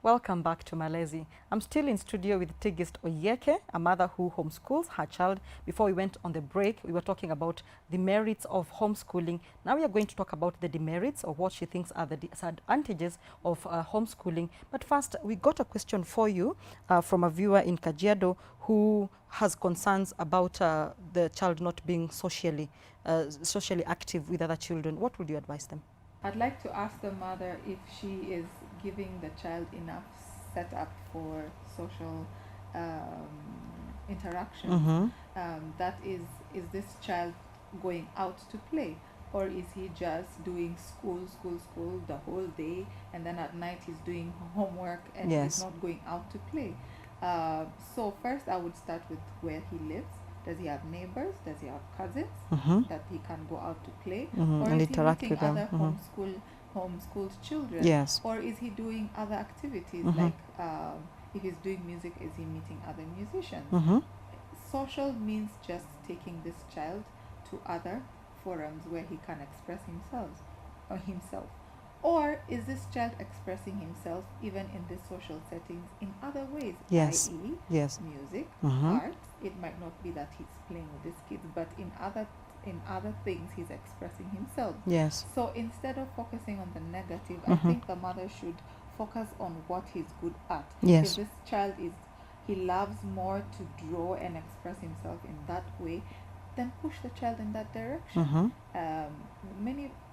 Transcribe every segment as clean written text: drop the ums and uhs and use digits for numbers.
Welcome back to Malezi. I'm still in studio with Tigist Oyeke, a mother who homeschools her child. Before we went on the break, we were talking about the merits of homeschooling. Now we are going to talk about the demerits, or what she thinks are the disadvantages of homeschooling. But first, we got a question for you from a viewer in Kajiado who has concerns about the child not being socially active with other children. What would you advise them? I'd like to ask the mother if she is giving the child enough setup for social interactions. That is this child going out to play, or is he just doing school the whole day, and then at night he's doing homework and Yes. he's not going out to play? So first I would start with where he lives. Does he have neighbors? Does he have cousins that he can go out to play? Or And is he interact meeting with them. other homeschooled children? Yes. Or is he doing other activities like if he's doing music, is he meeting other musicians? Social means just taking this child to other forums where he can express himself. Or is this child expressing himself even in these social settings in other ways? Yes. I.e., Yes. music, art. It might not be that he's playing with these kids, but in other things he's expressing himself. Yes. So instead of focusing on the negative, I think the mother should focus on what he's good at. Yes. If this child he loves more to draw and express himself in that way, then push the child in that direction.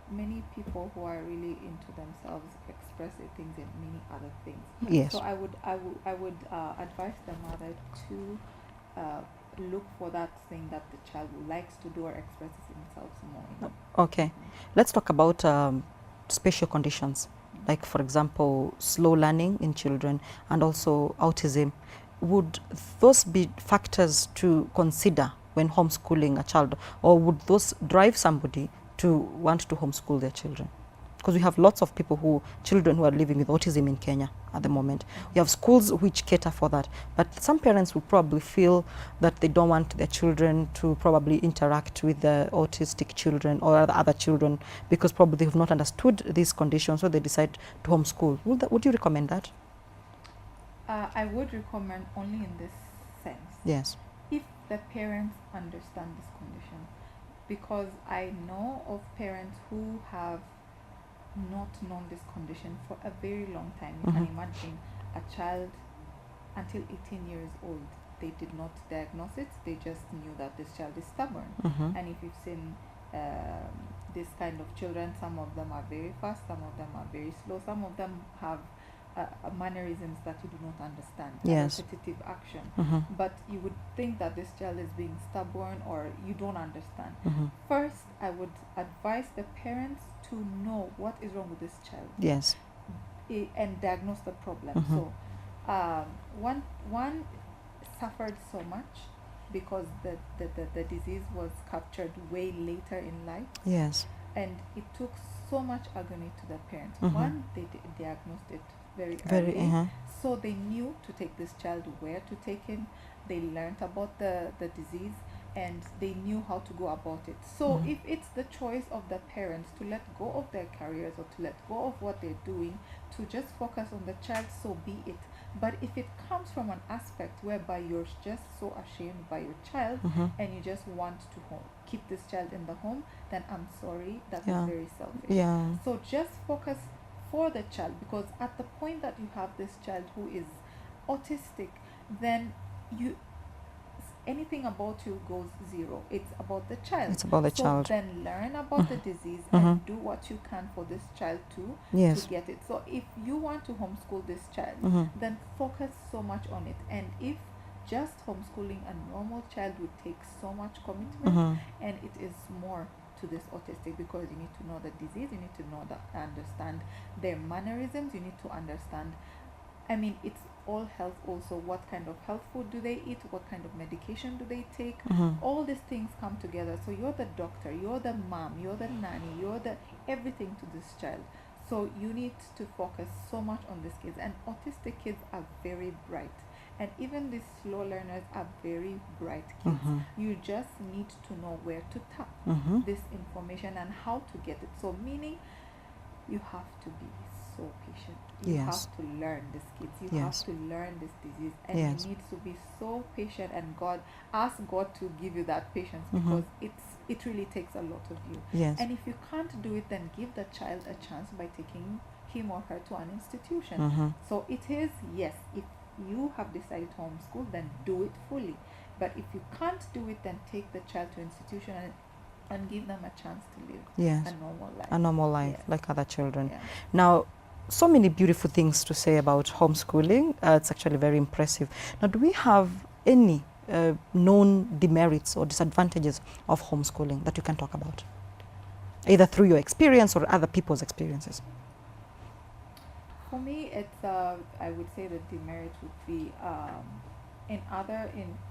Many people who are really into themselves express their things in many other things. Yes. So I would advise the mother to look for that thing that the child likes to do or expresses himself more in. Okay, let's talk about special conditions, like for example slow learning in children and also autism. Would those be factors to consider when homeschooling a child, or would those drive somebody to want to homeschool their children? Because we have lots of children who are living with autism in Kenya at the moment. We have schools which cater for that, but some parents will probably feel that they don't want their children to probably interact with the autistic children or other children because probably they have not understood these conditions, so they decide to homeschool. Would you recommend that? I would recommend only in this sense. Yes. If the parents understand this condition, because I know of parents who have not known this condition for a very long time. You can imagine a child until 18 years old, they did not diagnose it. They just knew that this child is stubborn. And if you've seen this kind of children, some of them are very fast, some of them are very slow, some of them have mannerisms that you do not understand. Yes. Repetitive action. But you would think that this child is being stubborn or you don't understand. First, I would advise the parents to know what is wrong with this child. Yes. And diagnose the problem. So one suffered so much because the disease was captured way later in life. Yes. And it took so much agony to the parents. One, they diagnosed it very early. So they knew to take this child, where to take him. They learned about the disease and they knew how to go about it. So if it's the choice of the parents to let go of their careers or to let go of what they're doing to just focus on the child, so be it. But if it comes from an aspect whereby you're just so ashamed by your child and you just want to keep this child in the home, then I'm sorry, that is very selfish. Yeah. So just focus for the child, because at the point that you have this child who is autistic, then anything about you goes zero. It's about the child. It's about the child. So then learn about the disease and do what you can for this child too, Yes. to get it. So if you want to homeschool this child, then focus so much on it. And if just homeschooling a normal child would take so much commitment, and it is more to this autistic, because you need to know the disease, you need to know understand their mannerisms, you need to understand, I mean, it's all health also. What kind of health food do they eat? What kind of medication do they take? All these things come together. So you're the doctor, you're the mom, you're the nanny, you're the everything to this child. So you need to focus so much on these kids. And autistic kids are very bright. And even these slow learners are very bright kids. You just need to know where to tap this information and how to get it. So meaning you have to be so patient. You Yes. have to learn these kids. You Yes. have to learn this disease, and Yes. you need to be so patient. And ask God to give you that patience, Mhm. because it really takes a lot of you. Yes. And if you can't do it, then give the child a chance by taking him or her to an institution. Mhm. So it is, yes, if you have decided to homeschool, then do it fully. But if you can't do it, then take the child to institution and give them a chance to live Yes. a normal life. A normal life Yes. like other children. Yeah. Now, so many beautiful things to say about homeschooling. It's actually very impressive. Now, do we have any known demerits or disadvantages of homeschooling that you can talk about, either through your experience or other people's experiences? For me, it's I would say the demerit would be in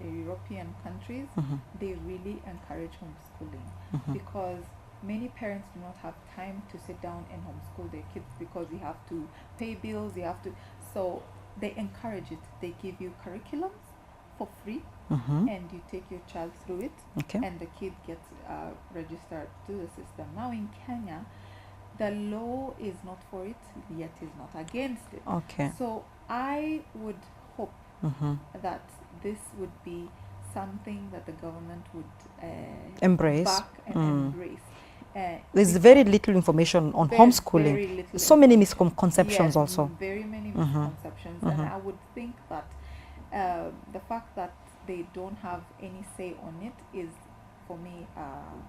European countries, Mhm. they really encourage homeschooling, Mhm. because many parents do not have time to sit down and homeschool their kids, because you have to pay bills, you have to, so they encourage it. They give you curriculums for free, Mhm. and you take your child through it, Okay. and the kid gets registered to the system. Now in Kenya, the law is not for it, yet is not against it. Okay. So I would hope Mhm. that this would be something that the government would Embrace. back and embrace. There's very little information on homeschooling. Very little So many information. misconceptions Yes, also. very many Mhm. misconceptions, and Mhm. I would think that the fact that they don't have any say on it is, for me,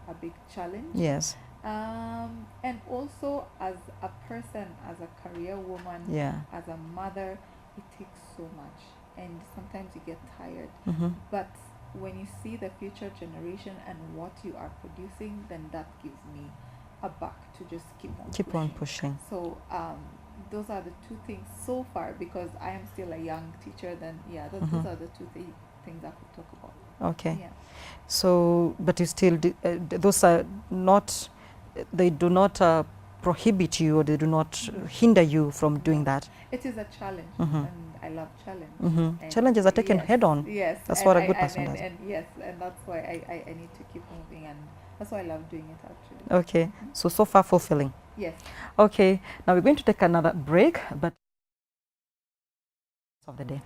a big challenge. Yes. And also, as a person, as a career woman, Yeah. as a mother, it takes so much, and sometimes you get tired. Mhm. But when you see the future generation and what you are producing, then that gives me a back to just keep on Keep pushing. on pushing. So those are the two things so far, because I am still a young teacher. Then yeah, those Mhm. are the two things I could talk about. Okay. Yeah. So, but you still, those are not, they do not prohibit you, or they do not hinder you from doing No. that. It is a challenge, Mhm. and I love challenge. Mhm. And Challenges are taken yes, head on. Yes, That's and what a I good and, person and, does. and yes, and that's why I need to keep moving, and that's why I love doing it actually. Okay. Mhm. So far fulfilling. Yes. Okay. Now we're going to take another break, but of the day.